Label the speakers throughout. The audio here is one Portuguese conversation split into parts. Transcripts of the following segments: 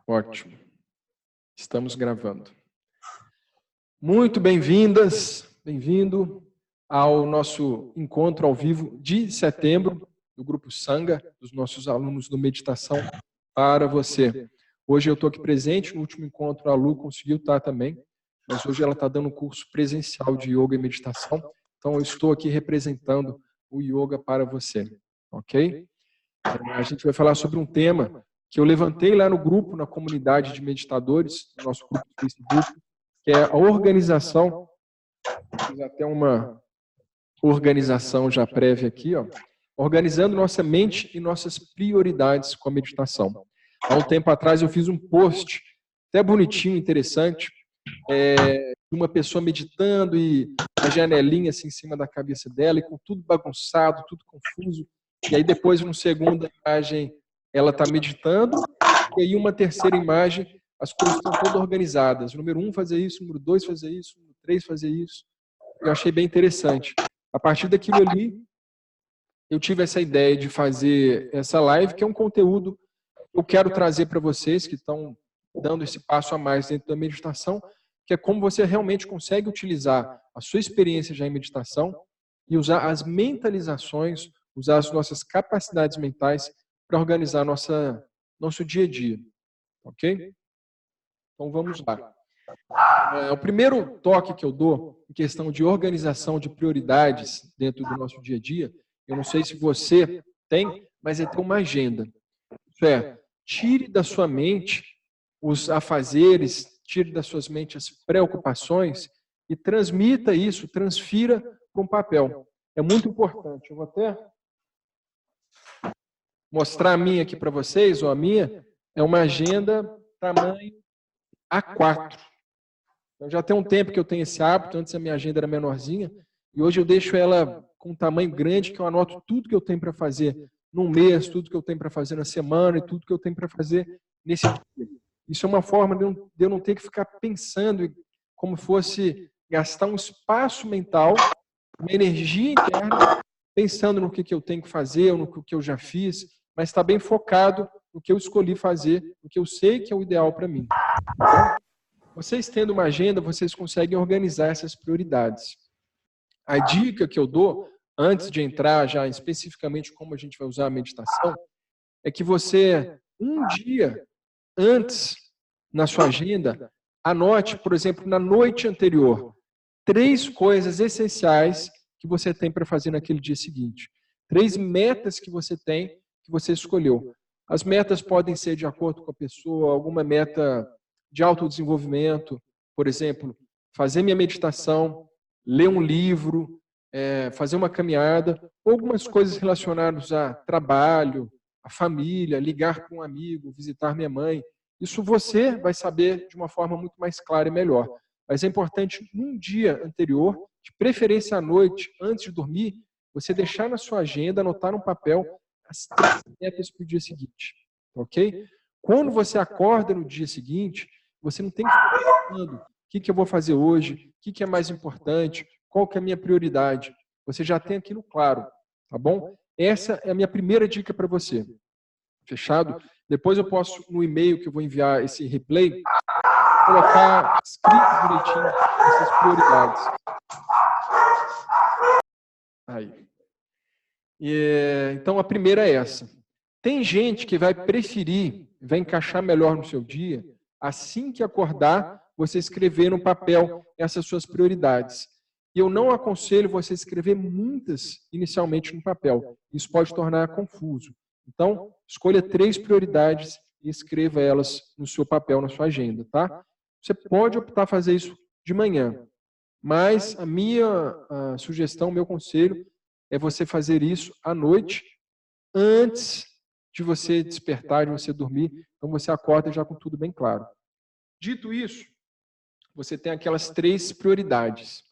Speaker 1: Ótimo. Estamos gravando. Muito bem-vindas, bem-vindo ao nosso encontro ao vivo de setembro do Grupo Sangha, dos nossos alunos do Meditação para você. Hoje eu estou aqui presente, no último encontro a Lu conseguiu estar também, mas hoje ela está dando um curso presencial de Yoga e Meditação, então eu estou aqui representando o Yoga para você, ok? A gente vai falar sobre um tema que eu levantei lá no grupo, na comunidade de meditadores, no nosso grupo do Facebook, que é a organização, fiz até uma organização já prévia aqui, ó, organizando nossa mente e nossas prioridades com a meditação. Há um tempo atrás eu fiz um post, até bonitinho, interessante, de uma pessoa meditando e a janelinha assim em cima da cabeça dela, e com tudo bagunçado, tudo confuso. E aí depois, numa segunda imagem, ela está meditando, e aí uma terceira imagem, as coisas estão todas organizadas. Número 1 fazer isso, número 2 fazer isso, número 3 fazer isso. Eu achei bem interessante. A partir daquilo ali, eu tive essa ideia de fazer essa live, que é um conteúdo que eu quero trazer para vocês que estão dando esse passo a mais dentro da meditação, que é como você realmente consegue utilizar a sua experiência já em meditação e usar as mentalizações, usar as nossas capacidades mentais para organizar nosso dia a dia. Ok? Então vamos lá. O primeiro toque que eu dou em questão de organização de prioridades dentro do nosso dia a dia, eu não sei se você tem, mas é ter uma agenda. Isso é, tire da sua mente os afazeres, tire das suas mentes as preocupações e transmita isso, transfira para um papel. É muito importante. Eu vou até mostrar a minha aqui para vocês, ou a minha é uma agenda tamanho A4. Então, já tem um tempo que eu tenho esse hábito, antes a minha agenda era menorzinha, e hoje eu deixo ela com um tamanho grande, que eu anoto tudo que eu tenho para fazer num mês, tudo que eu tenho para fazer na semana, e tudo que eu tenho para fazer nesse dia. Isso é uma forma de eu não ter que ficar pensando como fosse gastar um espaço mental, uma energia interna, pensando no que eu tenho que fazer, ou no que eu já fiz, mas está bem focado no que eu escolhi fazer, no que eu sei que é o ideal para mim. Então, vocês tendo uma agenda, vocês conseguem organizar essas prioridades. A dica que eu dou, antes de entrar já especificamente como a gente vai usar a meditação, é que você, um dia antes, na sua agenda, anote, por exemplo, na noite anterior, 3 coisas essenciais que você tem para fazer naquele dia seguinte. 3 metas que você tem, que você escolheu. As metas podem ser de acordo com a pessoa, alguma meta de autodesenvolvimento, por exemplo, fazer minha meditação, ler um livro, fazer uma caminhada, ou algumas coisas relacionadas a trabalho, a família, ligar com um amigo, visitar minha mãe. Isso você vai saber de uma forma muito mais clara e melhor. Mas é importante, num dia anterior, de preferência à noite, antes de dormir, você deixar na sua agenda, anotar num papel as 3 metas para o dia seguinte. Ok? Quando você acorda no dia seguinte, você não tem que ficar pensando o que eu vou fazer hoje, o que é mais importante, qual que é a minha prioridade. Você já tem aquilo claro, tá bom? Essa é a minha primeira dica para você. Fechado? Depois eu posso, no e-mail que eu vou enviar esse replay, colocar escrito direitinho essas prioridades. Aí. Então, a primeira é essa. Tem gente que vai preferir, vai encaixar melhor no seu dia, assim que acordar, você escrever no papel essas suas prioridades. E eu não aconselho você escrever muitas inicialmente no papel. Isso pode tornar confuso. Então, escolha 3 prioridades e escreva elas no seu papel, na sua agenda, tá? Você pode optar a fazer isso de manhã, mas a minha sugestão, meu conselho, é você fazer isso à noite, antes de você despertar, de você dormir. Então você acorda já com tudo bem claro. Dito isso, você tem aquelas 3 prioridades.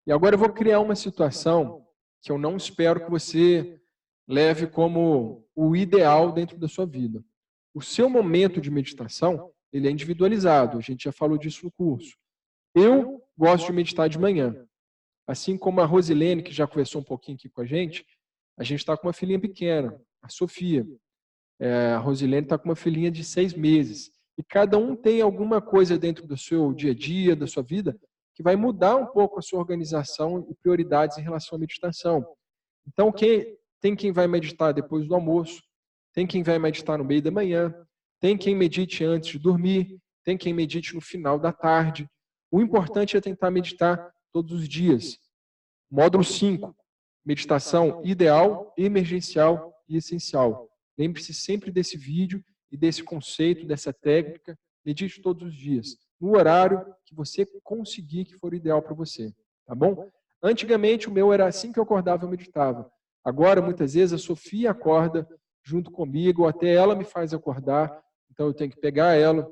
Speaker 1: E agora eu vou criar uma situação que eu não espero que você leve como o ideal dentro da sua vida. O seu momento de meditação, ele é individualizado. A gente já falou disso no curso. Eu gosto de meditar de manhã. Assim como a Rosilene, que já conversou um pouquinho aqui com a gente está com uma filhinha pequena, a Sofia. A Rosilene está com uma filhinha de 6 meses. E cada um tem alguma coisa dentro do seu dia a dia, da sua vida, que vai mudar um pouco a sua organização e prioridades em relação à meditação. Então, tem quem vai meditar depois do almoço, tem quem vai meditar no meio da manhã, tem quem medite antes de dormir, tem quem medite no final da tarde. O importante é tentar meditar todos os dias. Módulo 5, meditação ideal, emergencial e essencial. Lembre-se sempre desse vídeo e desse conceito, dessa técnica. Medite todos os dias, no horário que você conseguir que for ideal para você. Tá bom? Antigamente, o meu era assim que eu acordava, eu meditava. Agora, muitas vezes, a Sofia acorda junto comigo, ou até ela me faz acordar. Então, eu tenho que pegar ela,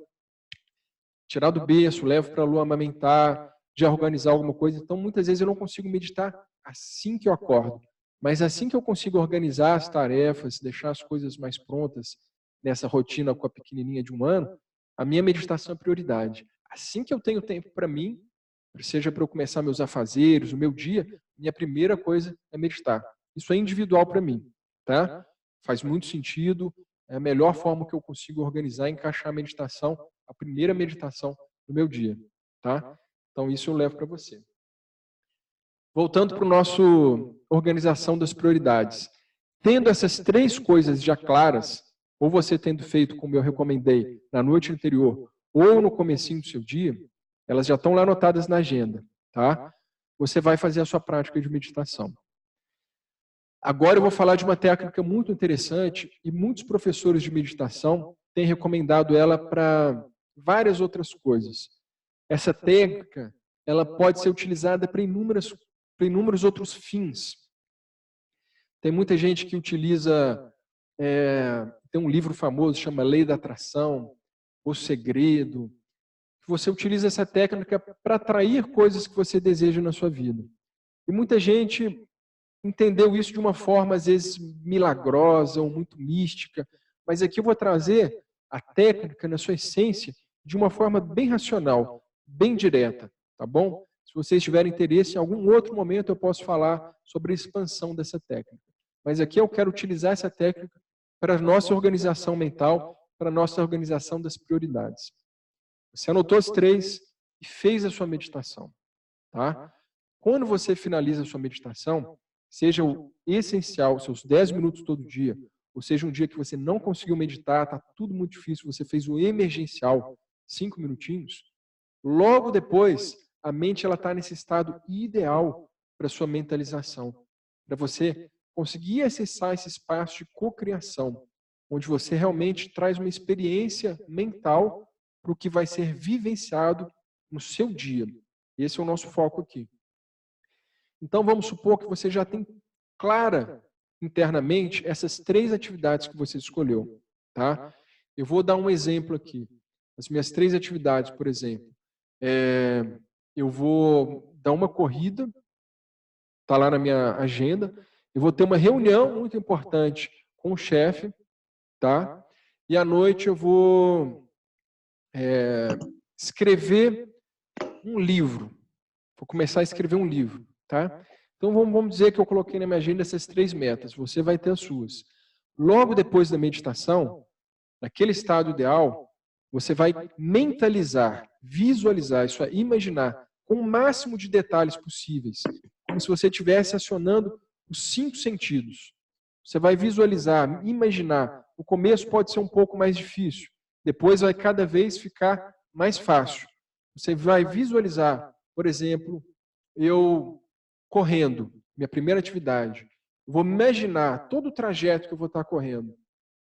Speaker 1: tirar do berço, levo para a lua amamentar, já organizar alguma coisa. Então, muitas vezes eu não consigo meditar assim que eu acordo. Mas assim que eu consigo organizar as tarefas, deixar as coisas mais prontas nessa rotina com a pequenininha de 1 ano, a minha meditação é prioridade. Assim que eu tenho tempo para mim, seja para eu começar meus afazeres, o meu dia, minha primeira coisa é meditar. Isso é individual para mim, tá? Faz muito sentido, é a melhor forma que eu consigo organizar e encaixar a meditação, a primeira meditação do meu dia, tá? Então isso eu levo para você. Voltando para o nosso organização das prioridades. Tendo essas 3 coisas já claras, ou você tendo feito como eu recomendei na noite anterior, ou no comecinho do seu dia, elas já estão lá anotadas na agenda, tá? Você vai fazer a sua prática de meditação. Agora eu vou falar de uma técnica muito interessante e muitos professores de meditação têm recomendado ela para várias outras coisas. Essa técnica, ela pode ser utilizada para inúmeros outros fins. Tem muita gente que utiliza, tem um livro famoso, chama Lei da Atração, O Segredo. Você utiliza essa técnica para atrair coisas que você deseja na sua vida. E muita gente entendeu isso de uma forma, às vezes, milagrosa ou muito mística, mas aqui eu vou trazer a técnica na sua essência de uma forma bem racional, bem direta, tá bom? Se vocês tiverem interesse, em algum outro momento eu posso falar sobre a expansão dessa técnica. Mas aqui eu quero utilizar essa técnica para a nossa organização mental, para a nossa organização das prioridades. Você anotou as 3 e fez a sua meditação, tá? Quando você finaliza a sua meditação, seja o essencial, os seus 10 minutos todo dia, ou seja um dia que você não conseguiu meditar, está tudo muito difícil, você fez o emergencial, 5 minutinhos, logo depois, a mente está nesse estado ideal para a sua mentalização, para você conseguir acessar esse espaço de cocriação, onde você realmente traz uma experiência mental para o que vai ser vivenciado no seu dia. Esse é o nosso foco aqui. Então, vamos supor que você já tem clara internamente essas 3 atividades que você escolheu, tá? Eu vou dar um exemplo aqui. As minhas 3 atividades, por exemplo, eu vou dar uma corrida, está lá na minha agenda, eu vou ter uma reunião muito importante com o chefe, tá? E à noite eu vou escrever um livro. Vou começar a escrever um livro, tá? Então vamos dizer que eu coloquei na minha agenda essas 3 metas. Você vai ter as suas. Logo depois da meditação, naquele estado ideal, você vai mentalizar, visualizar, isso é, imaginar com o máximo de detalhes possíveis, como se você estivesse acionando os 5 sentidos. Você vai visualizar, imaginar. O começo pode ser um pouco mais difícil, depois vai cada vez ficar mais fácil. Você vai visualizar, por exemplo, eu correndo, minha primeira atividade. Vou imaginar todo o trajeto que eu vou estar correndo.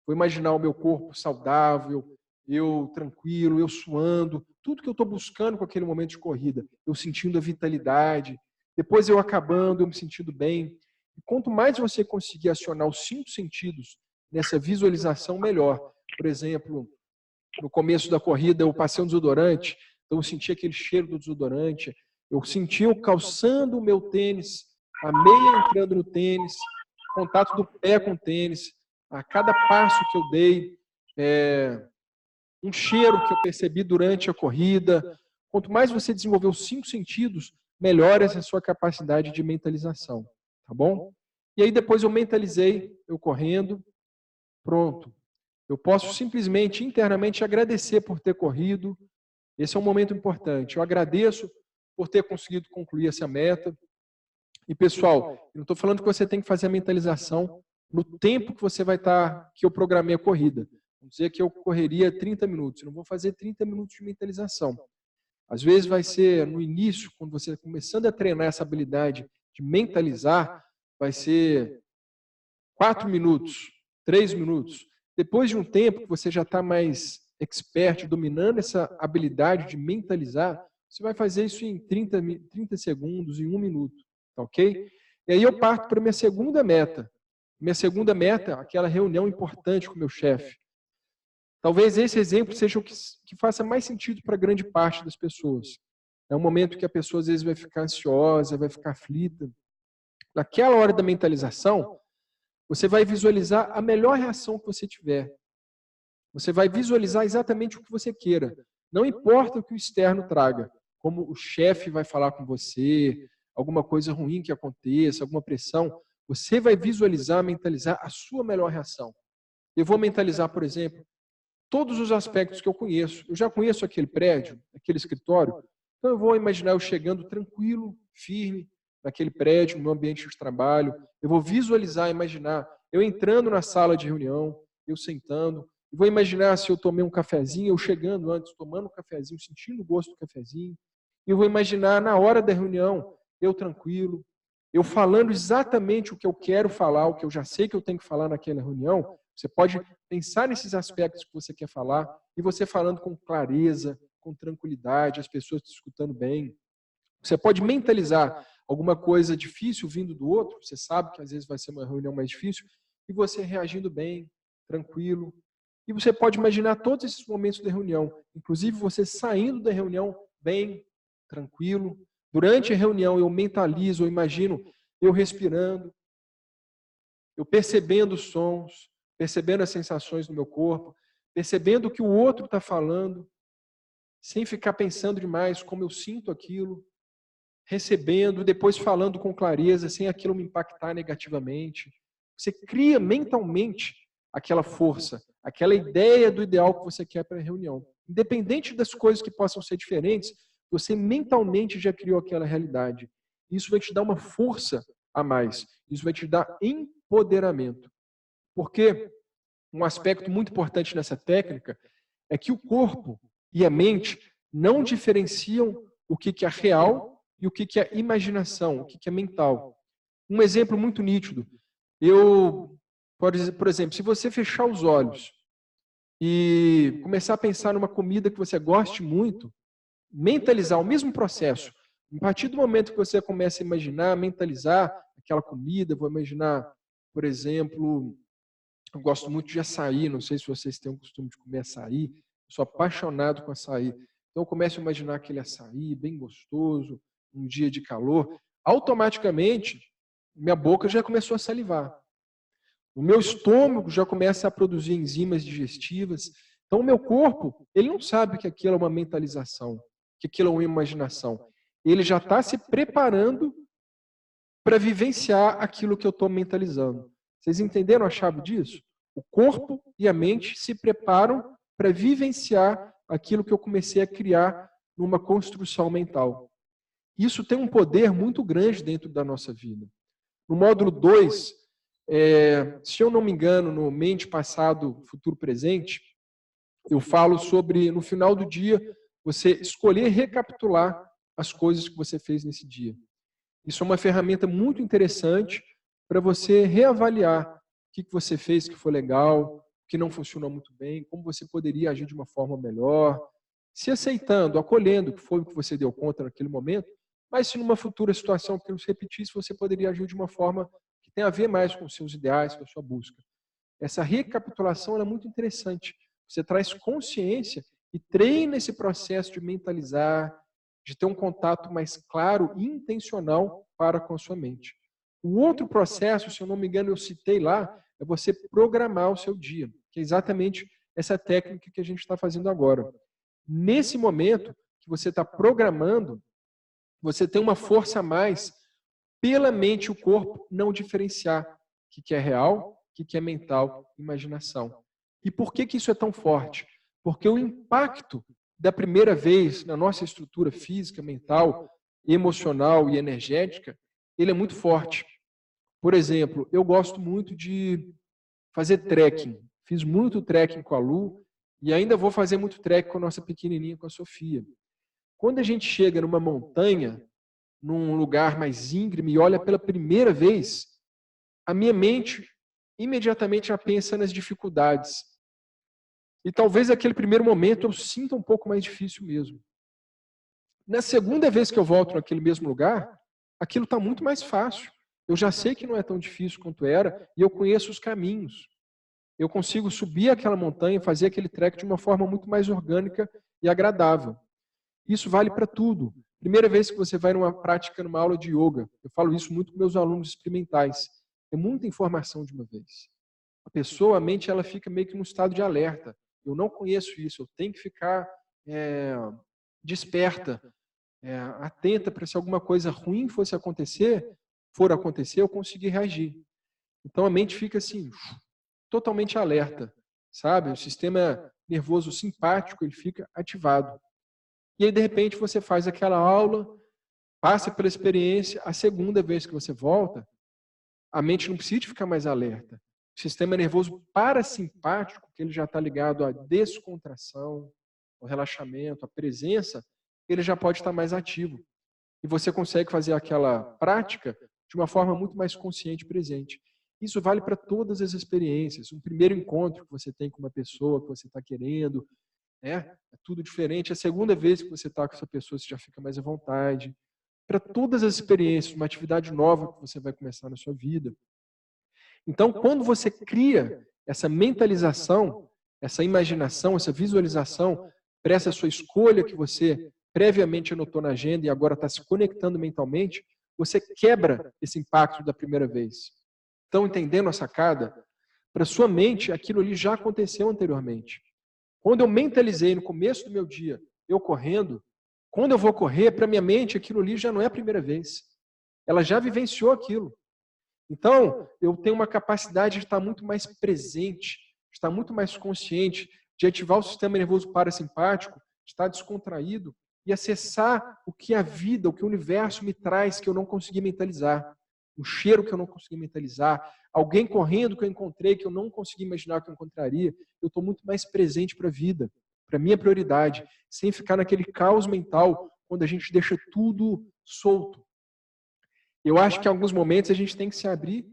Speaker 1: Vou imaginar o meu corpo saudável, eu tranquilo, eu suando, tudo que eu estou buscando com aquele momento de corrida, eu sentindo a vitalidade, depois eu acabando, eu me sentindo bem. E quanto mais você conseguir acionar os 5 sentidos nessa visualização, melhor. Por exemplo, no começo da corrida eu passei um desodorante, então eu senti aquele cheiro do desodorante, eu senti eu calçando o meu tênis, a meia entrando no tênis, contato do pé com o tênis, a cada passo que eu dei, um cheiro que eu percebi durante a corrida. Quanto mais você desenvolver os 5 sentidos, melhora essa sua capacidade de mentalização, tá bom? E aí depois eu mentalizei, eu correndo, pronto. Eu posso simplesmente, internamente, agradecer por ter corrido. Esse é um momento importante. Eu agradeço por ter conseguido concluir essa meta. E, pessoal, eu não estou falando que você tem que fazer a mentalização no tempo que você vai estar, que eu programei a corrida. Vamos dizer que eu correria 30 minutos. Eu não vou fazer 30 minutos de mentalização. Às vezes vai ser no início, quando você está começando a treinar essa habilidade de mentalizar, vai ser 4 minutos, 3 minutos. Depois de um tempo que você já está mais expert, dominando essa habilidade de mentalizar, você vai fazer isso em 30 segundos, em 1 minuto. Tá ok? E aí eu parto para a minha segunda meta. Minha segunda meta, aquela reunião importante com o meu chefe. Talvez esse exemplo seja o que faça mais sentido para grande parte das pessoas. É um momento que a pessoa às vezes vai ficar ansiosa, vai ficar aflita. Naquela hora da mentalização, você vai visualizar a melhor reação que você tiver. Você vai visualizar exatamente o que você queira. Não importa o que o externo traga, como o chefe vai falar com você, alguma coisa ruim que aconteça, alguma pressão, você vai visualizar, mentalizar a sua melhor reação. Eu vou mentalizar, por exemplo, todos os aspectos que eu conheço. Eu já conheço aquele prédio, aquele escritório, então eu vou imaginar eu chegando tranquilo, firme, naquele prédio, no meu ambiente de trabalho. Eu vou visualizar, imaginar eu entrando na sala de reunião, eu sentando. Eu vou imaginar se eu tomei um cafezinho, eu chegando antes, tomando um cafezinho, sentindo o gosto do cafezinho. Eu vou imaginar na hora da reunião, eu tranquilo, eu falando exatamente o que eu quero falar, o que eu já sei que eu tenho que falar naquela reunião. Você pode pensar nesses aspectos que você quer falar e você falando com clareza, com tranquilidade, as pessoas te escutando bem. Você pode mentalizar alguma coisa difícil vindo do outro, você sabe que às vezes vai ser uma reunião mais difícil, e você reagindo bem, tranquilo. E você pode imaginar todos esses momentos da reunião, inclusive você saindo da reunião bem, tranquilo. Durante a reunião eu mentalizo, eu imagino eu respirando, eu percebendo os sons, percebendo as sensações no meu corpo, percebendo o que o outro está falando, sem ficar pensando demais como eu sinto aquilo, recebendo, depois falando com clareza, sem aquilo me impactar negativamente. Você cria mentalmente aquela força, aquela ideia do ideal que você quer para a reunião. Independente das coisas que possam ser diferentes, você mentalmente já criou aquela realidade. Isso vai te dar uma força a mais. Isso vai te dar empoderamento. Porque um aspecto muito importante nessa técnica é que o corpo e a mente não diferenciam o que é real e o que é imaginação, o que é mental. Um exemplo muito nítido. Por exemplo, se você fechar os olhos e começar a pensar numa comida que você goste muito, mentalizar o mesmo processo. A partir do momento que você começa a imaginar, mentalizar aquela comida, vou imaginar, por exemplo, eu gosto muito de açaí, não sei se vocês têm o costume de comer açaí, eu sou apaixonado com açaí. Então eu começo a imaginar aquele açaí bem gostoso, um dia de calor, automaticamente minha boca já começou a salivar. O meu estômago já começa a produzir enzimas digestivas. Então o meu corpo, ele não sabe que aquilo é uma mentalização, que aquilo é uma imaginação. Ele já está se preparando para vivenciar aquilo que eu estou mentalizando. Vocês entenderam a chave disso? O corpo e a mente se preparam para vivenciar aquilo que eu comecei a criar numa construção mental. Isso tem um poder muito grande dentro da nossa vida. No módulo 2, se eu não me engano, no mente, passado, futuro, presente, eu falo sobre, no final do dia, você escolher recapitular as coisas que você fez nesse dia. Isso é uma ferramenta muito interessante para você reavaliar o que você fez que foi legal, o que não funcionou muito bem, como você poderia agir de uma forma melhor, se aceitando, acolhendo o que foi o que você deu conta naquele momento, mas se numa futura situação que não se repetisse, você poderia agir de uma forma que tem a ver mais com os seus ideais, com a sua busca. Essa recapitulação é muito interessante. Você traz consciência e treina esse processo de mentalizar, de ter um contato mais claro e intencional para com a sua mente. O outro processo, se eu não me engano, eu citei lá, é você programar o seu dia, que é exatamente essa técnica que a gente está fazendo agora. Nesse momento que você está programando, você tem uma força a mais pela mente e o corpo não diferenciar o que é real, o que é mental, imaginação. E por que isso é tão forte? Porque o impacto da primeira vez na nossa estrutura física, mental, emocional e energética, ele é muito forte. Por exemplo, eu gosto muito de fazer trekking. Fiz muito trekking com a Lu e ainda vou fazer muito trekking com a nossa pequenininha, com a Sofia. Quando a gente chega numa montanha, num lugar mais íngreme e olha pela primeira vez, a minha mente imediatamente já pensa nas dificuldades. E talvez naquele primeiro momento eu sinta um pouco mais difícil mesmo. Na segunda vez que eu volto naquele mesmo lugar, aquilo está muito mais fácil. Eu já sei que não é tão difícil quanto era e eu conheço os caminhos. Eu consigo subir aquela montanha e fazer aquele trek de uma forma muito mais orgânica e agradável. Isso vale para tudo. Primeira vez que você vai numa prática, numa aula de yoga, eu falo isso muito com meus alunos experimentais. É muita informação de uma vez. A pessoa, a mente, ela fica meio que num estado de alerta. Eu não conheço isso, eu tenho que ficar desperta, atenta para se alguma coisa ruim for acontecer, eu conseguir reagir. Então a mente fica assim, totalmente alerta, sabe? O sistema nervoso simpático, ele fica ativado. E aí, de repente, você faz aquela aula, passa pela experiência, a segunda vez que você volta, a mente não precisa ficar mais alerta. O sistema nervoso parasimpático, que ele já está ligado à descontração, ao relaxamento, à presença, ele já pode estar mais ativo. E você consegue fazer aquela prática de uma forma muito mais consciente e presente. Isso vale para todas as experiências. Um primeiro encontro que você tem com uma pessoa que você está querendo, é tudo diferente. A segunda vez que você está com essa pessoa, você já fica mais à vontade. Para todas as experiências, uma atividade nova que você vai começar na sua vida. Então, quando você cria essa mentalização, essa imaginação, essa visualização para essa sua escolha que você previamente anotou na agenda e agora está se conectando mentalmente, você quebra esse impacto da primeira vez. Estão entendendo a sacada? Para sua mente, aquilo ali já aconteceu anteriormente. Quando eu mentalizei no começo do meu dia, eu correndo, quando eu vou correr, para minha mente, aquilo ali já não é a primeira vez. Ela já vivenciou aquilo. Então, eu tenho uma capacidade de estar muito mais presente, de estar muito mais consciente, de ativar o sistema nervoso parasimpático, de estar descontraído e acessar o que a vida, o que o universo me traz que eu não consegui mentalizar. Um cheiro que eu não consegui mentalizar, alguém correndo que eu encontrei que eu não consegui imaginar que eu encontraria. Eu estou muito mais presente para a vida, para a minha prioridade, sem ficar naquele caos mental quando a gente deixa tudo solto. Eu acho que em alguns momentos a gente tem que se abrir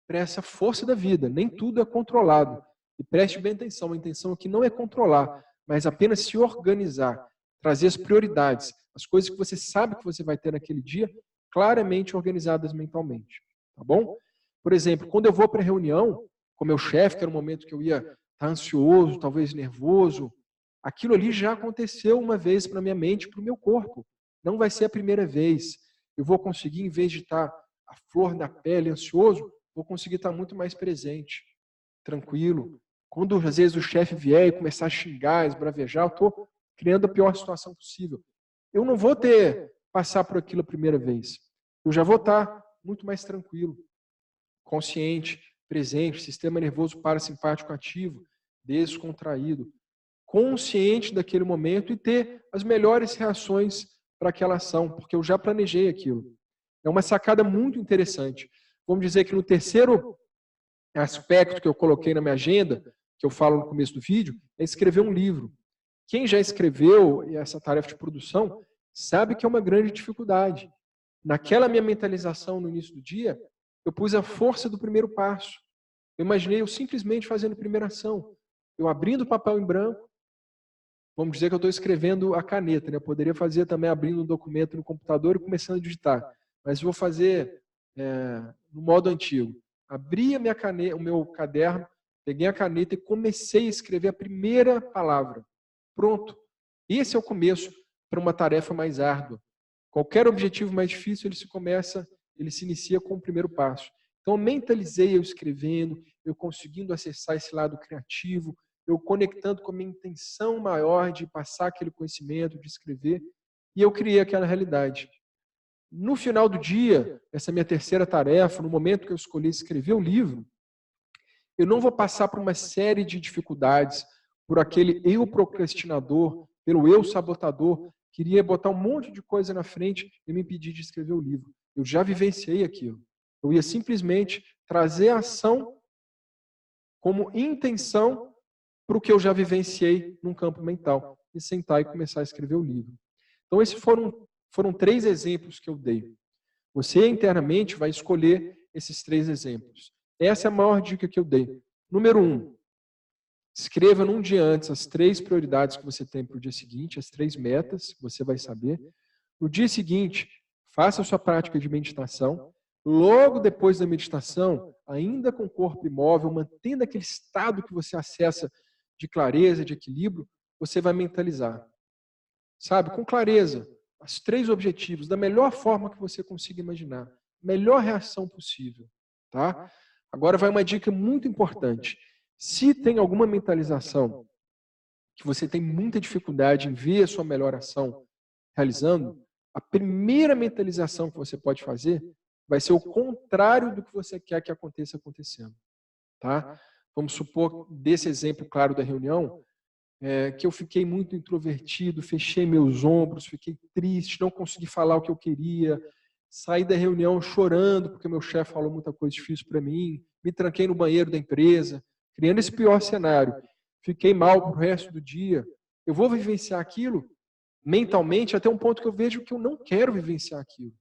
Speaker 1: para essa força da vida. Nem tudo é controlado. E preste bem atenção, a intenção aqui não é controlar, mas apenas se organizar, trazer as prioridades, as coisas que você sabe que você vai ter naquele dia, claramente organizadas mentalmente. Tá bom? Por exemplo, quando eu vou para a reunião com meu chefe, que era um momento que eu ia estar ansioso, talvez nervoso, aquilo ali já aconteceu uma vez para a minha mente, para o meu corpo. Não vai ser a primeira vez. Eu vou conseguir, em vez de estar a flor da pele, ansioso, vou conseguir estar muito mais presente, tranquilo. Quando, às vezes, o chefe vier e começar a xingar, esbravejar, eu estou criando a pior situação possível. Eu não vou passar por aquilo a primeira vez. Eu já vou estar muito mais tranquilo, consciente, presente, sistema nervoso parasimpático ativo, descontraído, consciente daquele momento e ter as melhores reações para aquela ação, porque eu já planejei aquilo. É uma sacada muito interessante. Vamos dizer que no terceiro aspecto que eu coloquei na minha agenda, que eu falo no começo do vídeo, é escrever um livro. Quem já escreveu essa tarefa de produção sabe que é uma grande dificuldade. Naquela minha mentalização no início do dia, eu pus a força do primeiro passo. Eu imaginei eu simplesmente fazendo a primeira ação. Eu abrindo o papel em branco, vamos dizer que eu estou escrevendo a caneta, né? Eu poderia fazer também abrindo um documento no computador e começando a digitar. Mas vou fazer no modo antigo. Abri a minha caneta, o meu caderno, peguei a caneta e comecei a escrever a primeira palavra. Pronto. Esse é o começo para uma tarefa mais árdua. Qualquer objetivo mais difícil, ele se inicia com o primeiro passo. Então, eu mentalizei eu escrevendo, eu conseguindo acessar esse lado criativo, eu conectando com a minha intenção maior de passar aquele conhecimento, de escrever, e eu criei aquela realidade. No final do dia, essa minha terceira tarefa, no momento que eu escolhi escrever o livro, Eu não vou passar por uma série de dificuldades, por aquele eu procrastinador, pelo eu sabotador, queria botar um monte de coisa na frente e me impedir de escrever o livro. Eu já vivenciei aquilo. Eu ia simplesmente trazer a ação como intenção para o que eu já vivenciei num campo mental e sentar e começar a escrever o livro. Então, esses foram 3 exemplos que eu dei. Você internamente vai escolher esses 3 exemplos. Essa é a maior dica que eu dei. Número 1, escreva num dia antes as 3 prioridades que você tem para o dia seguinte, as 3 metas, você vai saber. No dia seguinte, faça a sua prática de meditação. Logo depois da meditação, ainda com o corpo imóvel, mantendo aquele estado que você acessa de clareza, de equilíbrio, você vai mentalizar. Sabe, com clareza, os 3 objetivos, da melhor forma que você consiga imaginar. Melhor reação possível. Tá? Agora vai uma dica muito importante. Se tem alguma mentalização que você tem muita dificuldade em ver a sua melhor ação realizando, a primeira mentalização que você pode fazer vai ser o contrário do que você quer que aconteça acontecendo. Tá? Vamos supor, desse exemplo claro da reunião, que eu fiquei muito introvertido, fechei meus ombros, fiquei triste, não consegui falar o que eu queria, saí da reunião chorando porque meu chefe falou muita coisa difícil para mim, me tranquei no banheiro da empresa, criando esse pior cenário. Fiquei mal pro resto do dia. Eu vou vivenciar aquilo mentalmente até um ponto que eu vejo que eu não quero vivenciar aquilo.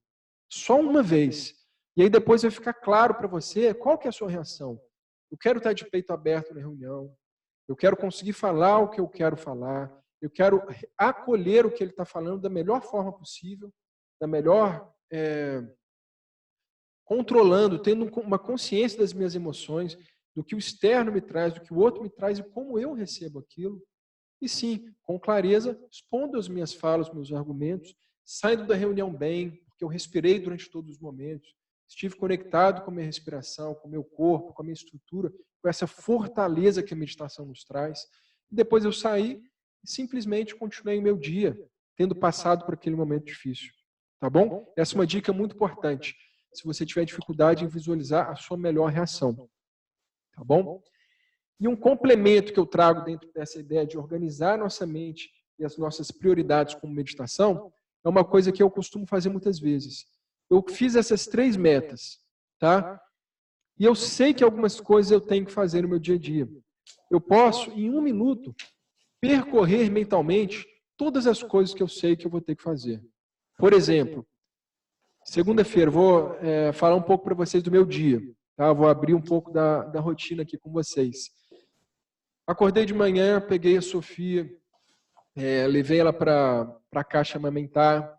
Speaker 1: Só uma vez. E aí depois vai ficar claro para você qual que é a sua reação. Eu quero estar de peito aberto na reunião. Eu quero conseguir falar o que eu quero falar. Eu quero acolher o que ele está falando da melhor forma possível, da melhor controlando, tendo uma consciência das minhas emoções, do que o externo me traz, do que o outro me traz e como eu recebo aquilo. E sim, com clareza, expondo as minhas falas, meus argumentos, saindo da reunião bem, porque eu respirei durante todos os momentos, estive conectado com a minha respiração, com o meu corpo, com a minha estrutura, com essa fortaleza que a meditação nos traz. E depois eu saí e simplesmente continuei o meu dia, tendo passado por aquele momento difícil. Tá bom? Essa é uma dica muito importante, se você tiver dificuldade em visualizar a sua melhor reação. Tá bom? E um complemento que eu trago dentro dessa ideia de organizar a nossa mente e as nossas prioridades como meditação é uma coisa que eu costumo fazer muitas vezes. Eu fiz essas 3 metas, tá? E eu sei que algumas coisas eu tenho que fazer no meu dia a dia. Eu posso, em 1 minuto, percorrer mentalmente todas as coisas que eu sei que eu vou ter que fazer. Por exemplo, segunda-feira, vou falar um pouco para vocês do meu dia. Tá? Vou abrir um pouco da rotina aqui com vocês. Acordei de manhã, peguei a Sofia, levei ela para a caixa amamentar.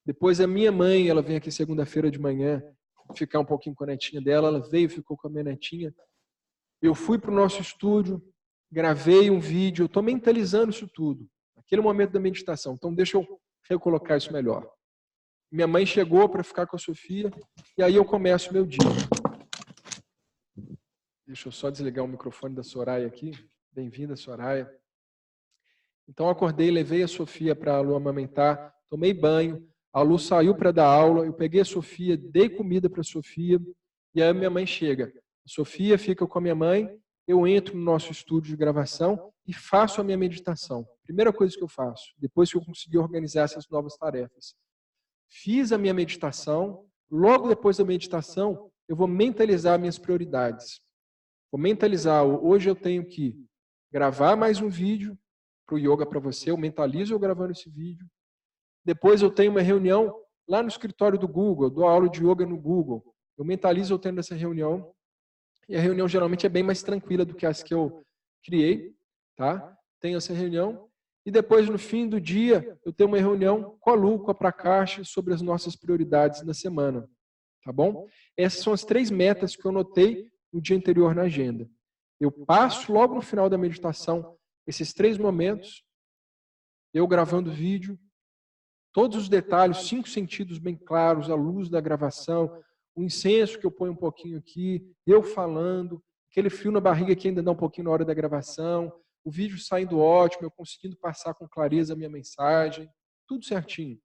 Speaker 1: Depois a minha mãe, ela vem aqui segunda-feira de manhã ficar um pouquinho com a netinha dela. Ela veio, ficou com a minha netinha. Eu fui para o nosso estúdio, gravei um vídeo. Eu estou mentalizando isso tudo. Aquele momento da meditação. Então deixa eu recolocar isso melhor. Minha mãe chegou para ficar com a Sofia e aí eu começo o meu dia. Deixa eu só desligar o microfone da Soraya aqui. Bem-vinda, Soraya. Então, acordei, levei a Sofia para a Lu amamentar, tomei banho, a Lu saiu para dar aula, eu peguei a Sofia, dei comida para a Sofia, e aí a minha mãe chega. A Sofia fica com a minha mãe, eu entro no nosso estúdio de gravação e faço a minha meditação. Primeira coisa que eu faço, depois que eu consegui organizar essas novas tarefas. Fiz a minha meditação, logo depois da meditação, eu vou mentalizar minhas prioridades. Vou mentalizar, hoje eu tenho que gravar mais um vídeo para o yoga para você, eu mentalizo eu gravando esse vídeo. Depois eu tenho uma reunião lá no escritório do Google, eu dou aula de yoga no Google. Eu mentalizo eu tendo essa reunião, e a reunião geralmente é bem mais tranquila do que as que eu criei, tá? Tenho essa reunião, e depois no fim do dia eu tenho uma reunião com a Lu, com a Prakash, sobre as nossas prioridades da semana, tá bom? Essas são as 3 metas que eu notei no dia anterior na agenda. Eu passo logo no final da meditação esses 3 momentos, eu gravando o vídeo, todos os detalhes, 5 sentidos bem claros, a luz da gravação, o incenso que eu ponho um pouquinho aqui, eu falando, aquele frio na barriga que ainda dá um pouquinho na hora da gravação, o vídeo saindo ótimo, eu conseguindo passar com clareza a minha mensagem, tudo certinho.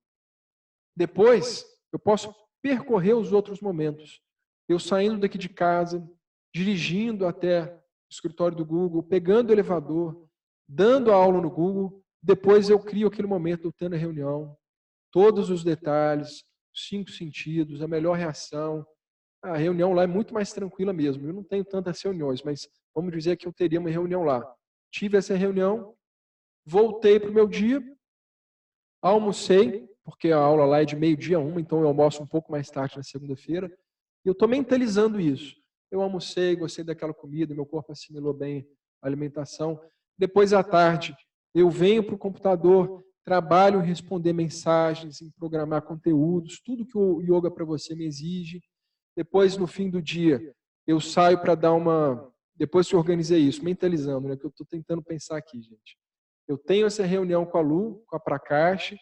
Speaker 1: Depois, eu posso percorrer os outros momentos. Eu saindo daqui de casa, dirigindo até escritório do Google, pegando o elevador, dando aula no Google, depois eu crio aquele momento, tendo a reunião, todos os detalhes, 5 sentidos, a melhor reação. A reunião lá é muito mais tranquila mesmo. Eu não tenho tantas reuniões, mas vamos dizer que eu teria uma reunião lá. Tive essa reunião, voltei para o meu dia, almocei, porque a aula lá é de meio-dia a 1, então eu almoço um pouco mais tarde na segunda-feira, e eu estou mentalizando isso. Eu almocei, gostei daquela comida, meu corpo assimilou bem a alimentação. Depois, à tarde, eu venho para o computador, trabalho em responder mensagens, em programar conteúdos, tudo que o yoga para você me exige. Depois, no fim do dia, eu saio para dar uma... Depois que eu organizei isso, mentalizando, né, que eu estou tentando pensar aqui, gente. Eu tenho essa reunião com a Lu, com a Prakash,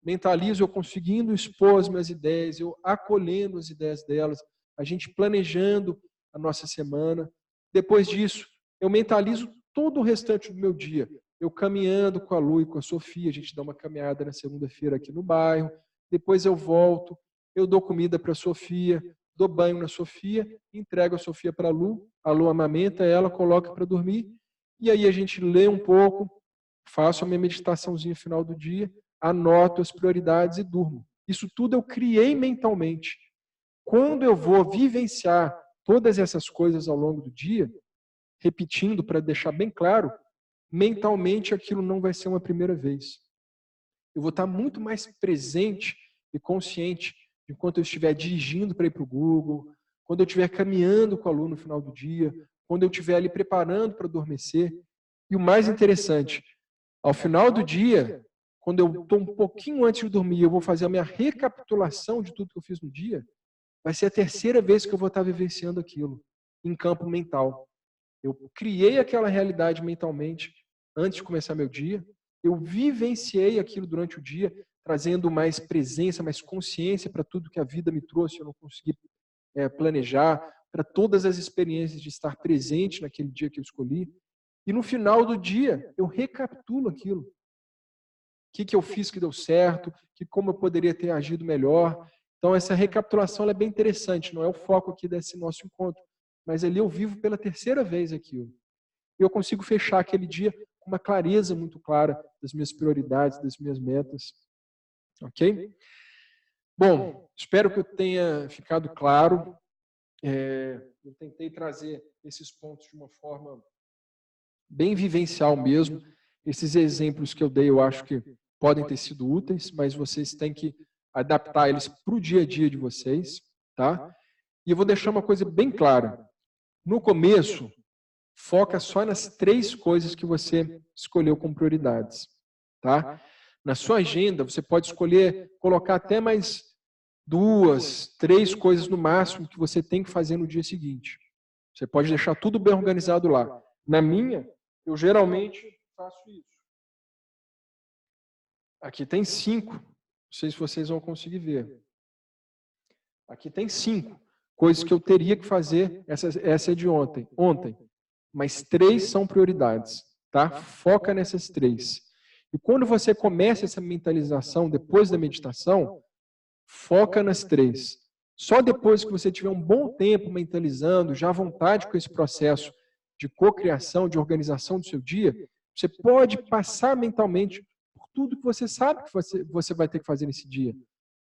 Speaker 1: mentalizo eu conseguindo expor as minhas ideias, eu acolhendo as ideias delas, a gente planejando a nossa semana. Depois disso, eu mentalizo todo o restante do meu dia. Eu caminhando com a Lu e com a Sofia, a gente dá uma caminhada na segunda-feira aqui no bairro. Depois eu volto, eu dou comida para a Sofia, dou banho na Sofia, entrego a Sofia para a Lu amamenta ela, coloca para dormir, e aí a gente lê um pouco, faço a minha meditaçãozinha final do dia, anoto as prioridades e durmo. Isso tudo eu criei mentalmente. Quando eu vou vivenciar todas essas coisas ao longo do dia, repetindo para deixar bem claro, mentalmente aquilo não vai ser uma primeira vez. Eu vou estar muito mais presente e consciente enquanto eu estiver dirigindo para ir para o Google, quando eu estiver caminhando com o aluno no final do dia, quando eu estiver ali preparando para adormecer. E o mais interessante, ao final do dia, quando eu estou um pouquinho antes de dormir, eu vou fazer a minha recapitulação de tudo que eu fiz no dia, vai ser a terceira vez que eu vou estar vivenciando aquilo, em campo mental. Eu criei aquela realidade mentalmente antes de começar meu dia, eu vivenciei aquilo durante o dia, trazendo mais presença, mais consciência para tudo que a vida me trouxe, eu não consegui planejar, para todas as experiências de estar presente naquele dia que eu escolhi. E no final do dia, eu recapitulo aquilo. O que eu fiz que deu certo, como eu poderia ter agido melhor. Então, essa recapitulação é bem interessante, não é o foco aqui desse nosso encontro, mas ali eu vivo pela terceira vez aquilo. E eu consigo fechar aquele dia com uma clareza muito clara das minhas prioridades, das minhas metas. Ok? Bom, espero que eu tenha ficado claro. Eu tentei trazer esses pontos de uma forma bem vivencial mesmo. Esses exemplos que eu dei, eu acho que podem ter sido úteis, mas vocês têm que adaptar eles para o dia a dia de vocês, tá? E eu vou deixar uma coisa bem clara. No começo, foca só nas 3 coisas que você escolheu como prioridades, tá? Na sua agenda, você pode escolher colocar até mais 2, 3 coisas no máximo que você tem que fazer no dia seguinte. Você pode deixar tudo bem organizado lá. Na minha, eu geralmente faço isso. Aqui tem 5. Não sei se vocês vão conseguir ver. Aqui tem 5 coisas que eu teria que fazer. Essa é de ontem. Mas 3 são prioridades. Tá? Foca nessas 3. E quando você começa essa mentalização, depois da meditação, foca nas 3. Só depois que você tiver um bom tempo mentalizando, já à vontade com esse processo de cocriação, de organização do seu dia, você pode passar mentalmente por tudo que você sabe que você vai ter que fazer nesse dia.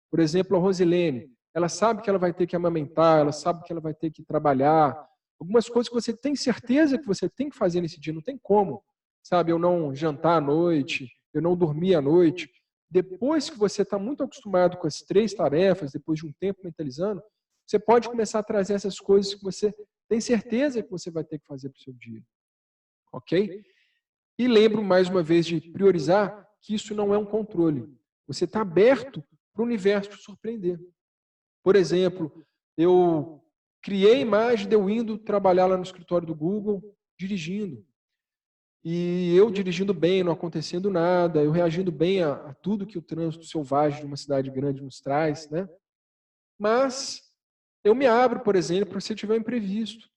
Speaker 1: Por exemplo, a Rosilene, ela sabe que ela vai ter que amamentar, ela sabe que ela vai ter que trabalhar, algumas coisas que você tem certeza que você tem que fazer nesse dia, não tem como. Sabe, eu não jantar à noite, eu não dormir à noite. Depois que você está muito acostumado com as 3 tarefas, depois de um tempo mentalizando, você pode começar a trazer essas coisas que você tem certeza que você vai ter que fazer para o seu dia. Ok? E lembro mais uma vez de priorizar que isso não é um controle. Você está aberto para o universo te surpreender. Por exemplo, eu criei a imagem de eu indo trabalhar lá no escritório do Google, dirigindo. E eu dirigindo bem, não acontecendo nada, eu reagindo bem a tudo que o trânsito selvagem de uma cidade grande nos traz, né? Mas eu me abro, por exemplo, se tiver um imprevisto.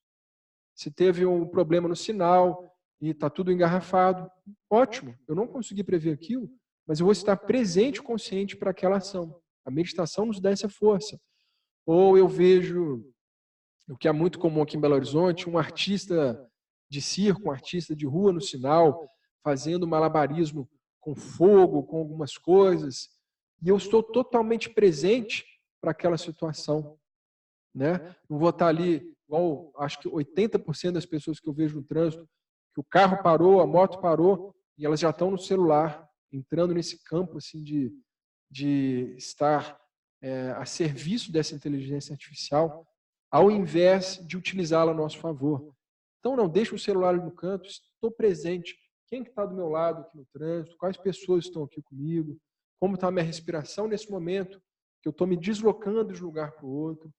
Speaker 1: Se teve um problema no sinal e está tudo engarrafado, ótimo, eu não consegui prever aquilo, mas eu vou estar presente e consciente para aquela ação. A meditação nos dá essa força. Ou eu vejo, o que é muito comum aqui em Belo Horizonte, um artista de circo, um artista de rua no sinal, fazendo malabarismo com fogo, com algumas coisas, e eu estou totalmente presente para aquela situação, né? Não vou estar ali, igual acho que 80% das pessoas que eu vejo no trânsito, que o carro parou, a moto parou, e elas já estão no celular, entrando nesse campo assim, de estar a serviço dessa inteligência artificial, ao invés de utilizá-la a nosso favor. Então, não deixe o celular no canto, estou presente. Quem que está do meu lado aqui no trânsito? Quais pessoas estão aqui comigo? Como está a minha respiração nesse momento que eu estou me deslocando de um lugar para o outro?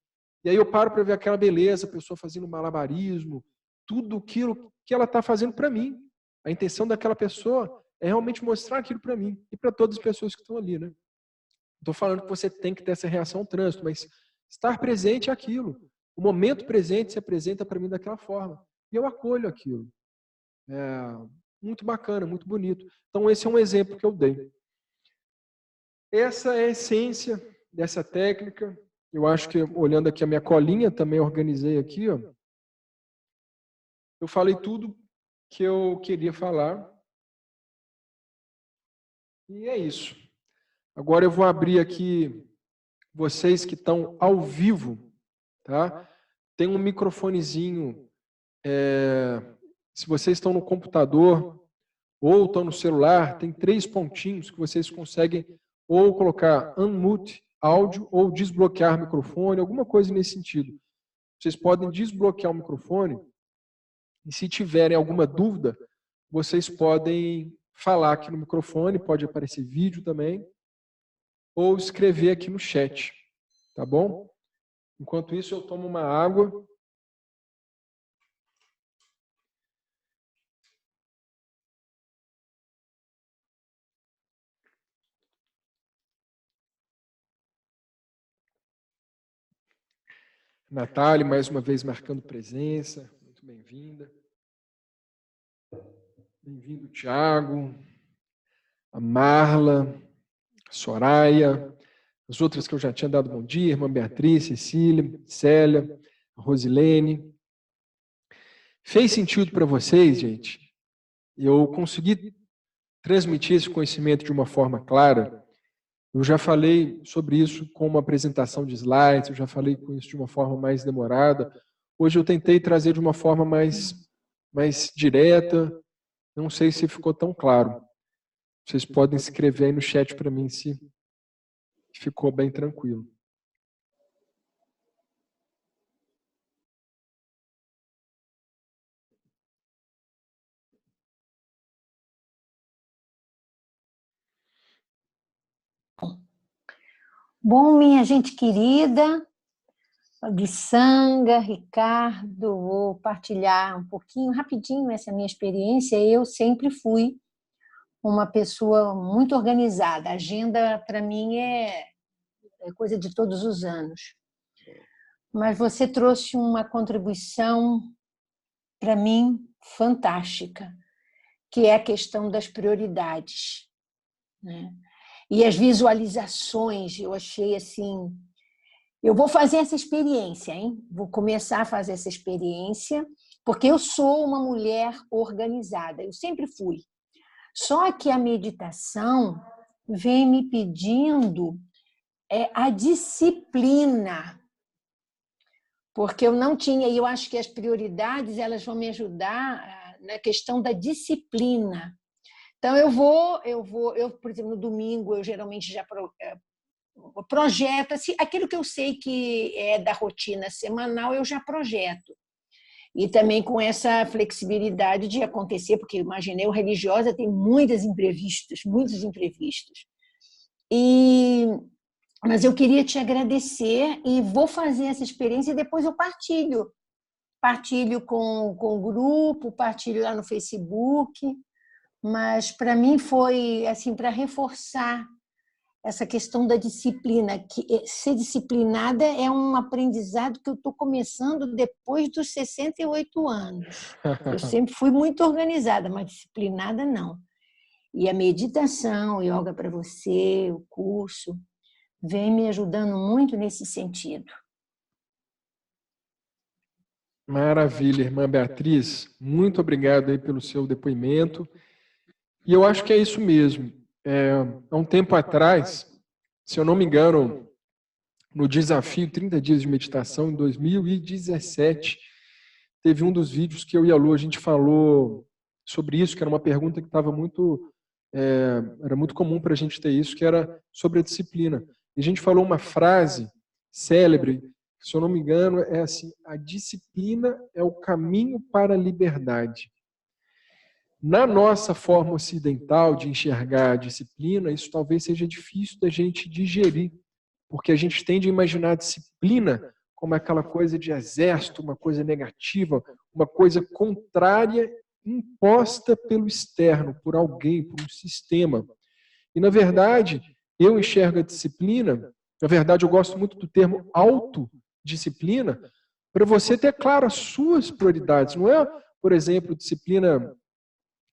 Speaker 1: E aí eu paro para ver aquela beleza, a pessoa fazendo malabarismo, tudo aquilo que ela está fazendo para mim. A intenção daquela pessoa é realmente mostrar aquilo para mim e para todas as pessoas que estão ali, né? Estou falando que você tem que ter essa reação ao trânsito, mas estar presente é aquilo. O momento presente se apresenta para mim daquela forma. E eu acolho aquilo. É muito bacana, muito bonito. Então, esse é um exemplo que eu dei. Essa é a essência dessa técnica. Eu acho que, olhando aqui a minha colinha, também organizei aqui, ó. Eu falei tudo que eu queria falar. E é isso. Agora eu vou abrir aqui, vocês que estão ao vivo, tá? Tem um microfonezinho, se vocês estão no computador ou estão no celular, tem 3 pontinhos que vocês conseguem ou colocar unmute áudio ou desbloquear microfone, alguma coisa nesse sentido. Vocês podem desbloquear o microfone e se tiverem alguma dúvida, vocês podem falar aqui no microfone, pode aparecer vídeo também, ou escrever aqui no chat, tá bom? Enquanto isso, eu tomo uma água. Natália, mais uma vez marcando presença, muito bem-vinda. Bem-vindo, Tiago, a Marla, a Soraya, as outras que eu já tinha dado bom dia, irmã Beatriz, Cecília, Célia, a Rosilene. Fez sentido para vocês, gente? Eu consegui transmitir esse conhecimento de uma forma clara? Eu já falei sobre isso com uma apresentação de slides, eu já falei com isso de uma forma mais demorada. Hoje eu tentei trazer de uma forma mais direta. Não sei se ficou tão claro. Vocês podem escrever aí no chat para mim se ficou bem tranquilo.
Speaker 2: Bom, minha gente querida, de Sanga, Ricardo, vou partilhar um pouquinho, rapidinho, essa minha experiência. Eu sempre fui uma pessoa muito organizada. A agenda, para mim, é coisa de todos os anos. Mas você trouxe uma contribuição, para mim, fantástica, que é a questão das prioridades, né? E as visualizações, eu achei assim... Eu vou fazer essa experiência, hein? Vou começar a fazer essa experiência, porque eu sou uma mulher organizada, eu sempre fui. Só que a meditação vem me pedindo a disciplina, porque eu não tinha, e eu acho que as prioridades elas vão me ajudar na questão da disciplina. Então eu, por exemplo, no domingo eu geralmente já projeto, assim, aquilo que eu sei que é da rotina semanal, eu já projeto. E também com essa flexibilidade de acontecer, porque imaginei, o religiosa tem muitos imprevistos. Mas eu queria te agradecer e vou fazer essa experiência e depois eu partilho. Partilho com o grupo, partilho lá no Facebook, mas para mim foi assim, para reforçar essa questão da disciplina, que ser disciplinada é um aprendizado que eu estou começando depois dos 68 anos. Eu sempre fui muito organizada, mas disciplinada não. E a meditação, o yoga para você, o curso, vem me ajudando muito nesse sentido.
Speaker 1: Maravilha, irmã Beatriz. Muito obrigado aí pelo seu depoimento. E eu acho que é isso mesmo. Há um tempo atrás, se eu não me engano, no desafio 30 dias de meditação, em 2017, teve um dos vídeos que eu e a Lu, a gente falou sobre isso, que era uma pergunta que estava muito... era muito comum para a gente ter isso, que era sobre a disciplina. E a gente falou uma frase célebre, que, se eu não me engano, é assim: a disciplina é o caminho para a liberdade. Na nossa forma ocidental de enxergar a disciplina, isso talvez seja difícil da gente digerir, porque a gente tende a imaginar a disciplina como aquela coisa de exército, uma coisa negativa, uma coisa contrária, imposta pelo externo, por alguém, por um sistema. E, na verdade, eu enxergo a disciplina, na verdade, eu gosto muito do termo autodisciplina, para você ter claro as suas prioridades. Não é, por exemplo, disciplina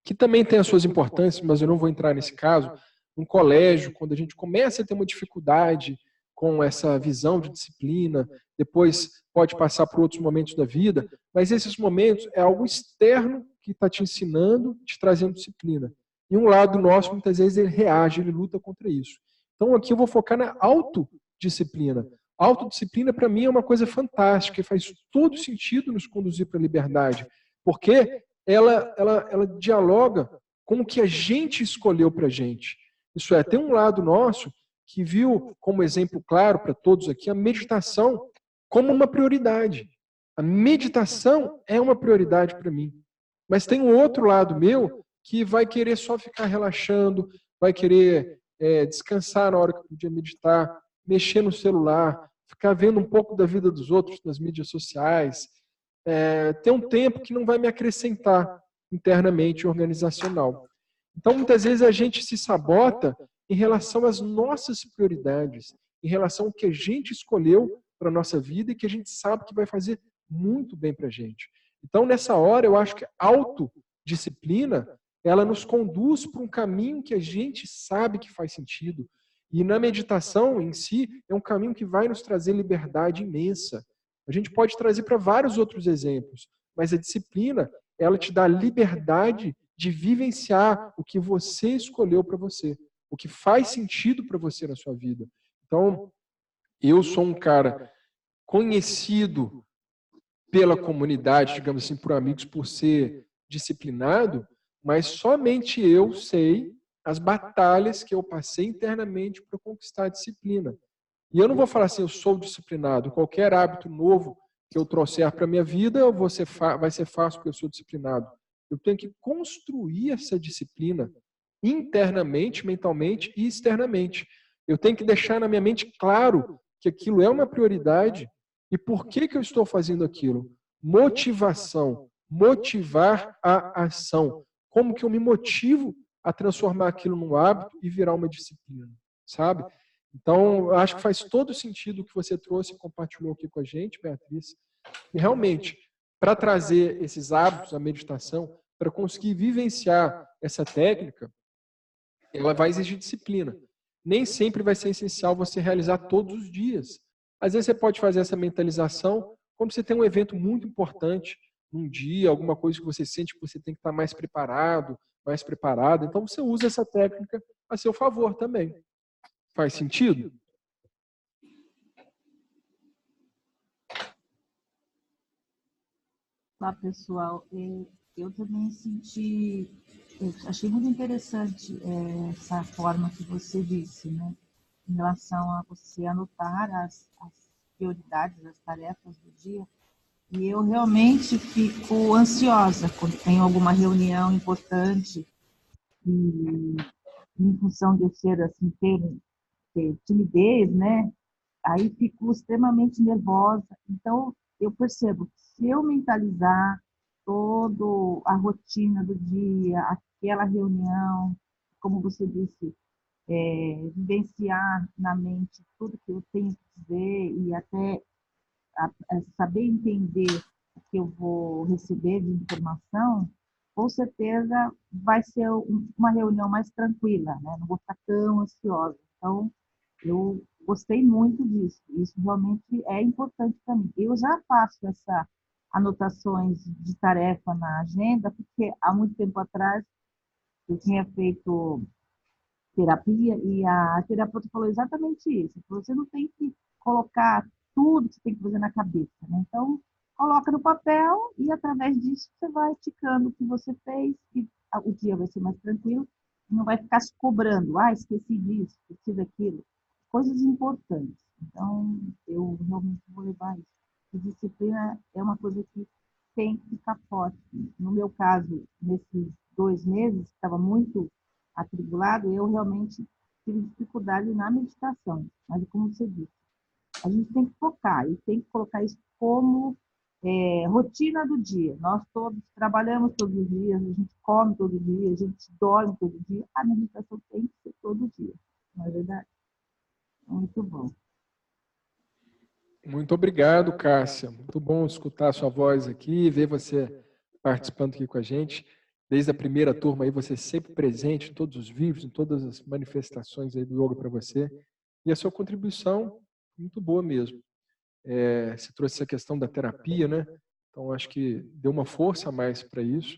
Speaker 1: que também tem as suas importâncias, mas eu não vou entrar nesse caso. No colégio, quando a gente começa a ter uma dificuldade com essa visão de disciplina, depois pode passar por outros momentos da vida, mas esses momentos é algo externo que está te ensinando, te trazendo disciplina. E um lado nosso, muitas vezes, ele reage, ele luta contra isso. Então, aqui eu vou focar na autodisciplina. Autodisciplina, para mim, é uma coisa fantástica, faz todo sentido nos conduzir para a liberdade, porque ela dialoga com o que a gente escolheu para a gente. Isso é, tem um lado nosso que viu como exemplo claro para todos aqui a meditação como uma prioridade. A meditação é uma prioridade para mim. Mas tem um outro lado meu que vai querer só ficar relaxando, vai querer descansar na hora que eu podia meditar, mexer no celular, ficar vendo um pouco da vida dos outros nas mídias sociais, ter um tempo que não vai me acrescentar internamente organizacional. Então, muitas vezes a gente se sabota em relação às nossas prioridades, em relação ao que a gente escolheu para a nossa vida e que a gente sabe que vai fazer muito bem para a gente. Então, nessa hora, eu acho que a autodisciplina, ela nos conduz para um caminho que a gente sabe que faz sentido. E na meditação em si, é um caminho que vai nos trazer liberdade imensa. A gente pode trazer para vários outros exemplos, mas a disciplina, ela te dá liberdade de vivenciar o que você escolheu para você, o que faz sentido para você na sua vida. Então, eu sou um cara conhecido pela comunidade, digamos assim, por amigos, por ser disciplinado, mas somente eu sei as batalhas que eu passei internamente para conquistar a disciplina. E eu não vou falar assim, eu sou disciplinado. Qualquer hábito novo que eu trouxer para a minha vida vai ser fácil porque eu sou disciplinado. Eu tenho que construir essa disciplina internamente, mentalmente e externamente. Eu tenho que deixar na minha mente claro que aquilo é uma prioridade e por que eu estou fazendo aquilo. Motivação, motivar a ação. Como que eu me motivo a transformar aquilo num hábito e virar uma disciplina, sabe? Então, acho que faz todo sentido o que você trouxe e compartilhou aqui com a gente, Beatriz. E realmente, para trazer esses hábitos, a meditação, para conseguir vivenciar essa técnica, ela vai exigir disciplina. Nem sempre vai ser essencial você realizar todos os dias. Às vezes você pode fazer essa mentalização quando você tem um evento muito importante, um dia, alguma coisa que você sente que você tem que estar mais preparado, mais preparada. Então você usa essa técnica a seu favor também. Faz sentido?
Speaker 3: Olá, pessoal. Eu também achei muito interessante essa forma que você disse, né? Em relação a você anotar as prioridades, as tarefas do dia. E eu realmente fico ansiosa quando tenho alguma reunião importante e, em função de eu ser assim, ter timidez, né? Aí fico extremamente nervosa. Então, eu percebo que se eu mentalizar toda a rotina do dia, aquela reunião, como você disse, vivenciar na mente tudo que eu tenho que dizer e até saber entender o que eu vou receber de informação, com certeza vai ser uma reunião mais tranquila, né? Não vou ficar tão ansiosa. Então, eu gostei muito disso. Isso realmente é importante para mim. Eu já faço anotações de tarefa na agenda, porque há muito tempo atrás eu tinha feito terapia e a terapeuta falou exatamente isso. Você não tem que colocar tudo que você tem que fazer na cabeça, né? Então, coloca no papel e através disso você vai ticando o que você fez, e o dia vai ser mais tranquilo, não vai ficar se cobrando, esqueci disso, esqueci daquilo. Coisas importantes. Então, eu realmente vou levar isso. A disciplina é uma coisa que tem que ficar forte. No meu caso, nesses 2 meses, estava muito atribulado, eu realmente tive dificuldade na meditação. Mas, como você disse, a gente tem que focar e tem que colocar isso como rotina do dia. Nós todos trabalhamos todos os dias, a gente come todo dia, a gente dorme todo dia. A meditação tem que ser todo dia, não é verdade? Muito bom.
Speaker 1: Muito obrigado, Cássia. Muito bom escutar a sua voz aqui, ver você participando aqui com a gente. Desde a primeira turma aí, você sempre presente em todos os vídeos, em todas as manifestações aí do yoga para você. E a sua contribuição, muito boa mesmo. Você trouxe essa questão da terapia, né? Então, acho que deu uma força a mais para isso.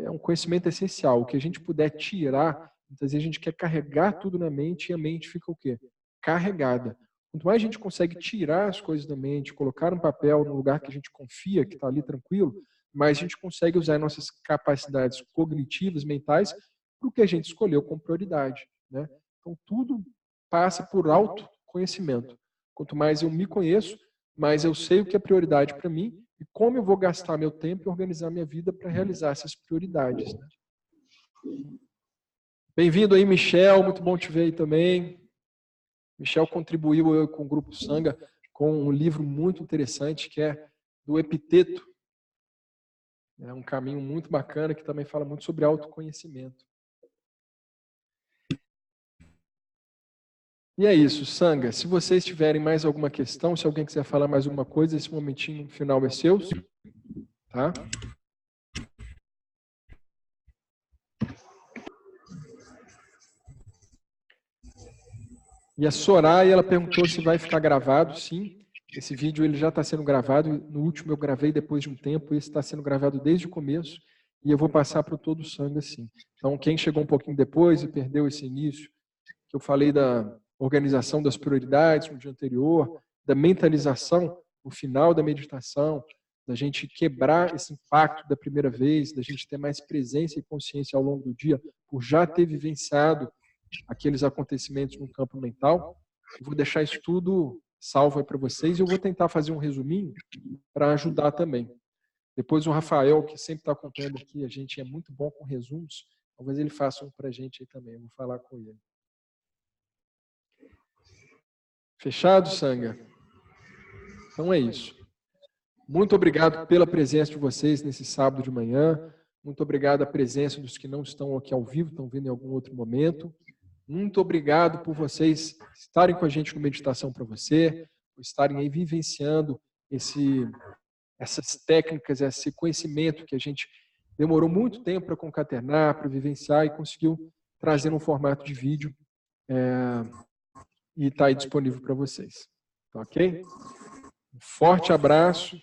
Speaker 1: É um conhecimento essencial. O que a gente puder tirar, muitas vezes a gente quer carregar tudo na mente e a mente fica o quê? Carregada. Quanto mais a gente consegue tirar as coisas da mente, colocar um papel no lugar que a gente confia, que está ali tranquilo, mais a gente consegue usar nossas capacidades cognitivas, mentais, para o que a gente escolheu como prioridade, né? Então, tudo passa por autoconhecimento. Quanto mais eu me conheço, mais eu sei o que é prioridade para mim e como eu vou gastar meu tempo e organizar minha vida para realizar essas prioridades, né? Bem-vindo aí, Michel. Muito bom te ver aí também. Michel contribuiu com o Grupo Sangha com um livro muito interessante que é do Epiteto. É um caminho muito bacana que também fala muito sobre autoconhecimento. E é isso, Sangha. Se vocês tiverem mais alguma questão, se alguém quiser falar mais alguma coisa, esse momentinho final é seu, tá? E a Soraya, ela perguntou se vai ficar gravado. Sim, esse vídeo ele já está sendo gravado. No último eu gravei depois de um tempo, esse está sendo gravado desde o começo e eu vou passar para o Todo Sangha, sim. Então, quem chegou um pouquinho depois e perdeu esse início, que eu falei da organização das prioridades no dia anterior, da mentalização no final da meditação, da gente quebrar esse impacto da primeira vez, da gente ter mais presença e consciência ao longo do dia, por já ter vivenciado aqueles acontecimentos no campo mental. Eu vou deixar isso tudo salvo aí para vocês e eu vou tentar fazer um resuminho para ajudar também. Depois o Rafael, que sempre está acompanhando aqui, a gente é muito bom com resumos, talvez ele faça um para a gente aí também, eu vou falar com ele. Fechado, Sangha? Então é isso. Muito obrigado pela presença de vocês nesse sábado de manhã. Muito obrigado à presença dos que não estão aqui ao vivo, estão vendo em algum outro momento. Muito obrigado por vocês estarem com a gente no Meditação para Você, por estarem aí vivenciando essas técnicas, esse conhecimento que a gente demorou muito tempo para concatenar, para vivenciar e conseguiu trazer num formato de vídeo e está aí disponível para vocês. Tá, ok? Um forte abraço.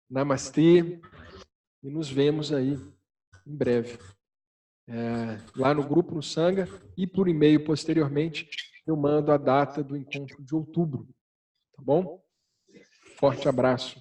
Speaker 1: Namastê. E nos vemos aí em breve. Lá no grupo no Sangha e por e-mail posteriormente eu mando a data do encontro de outubro. Tá bom? Forte abraço.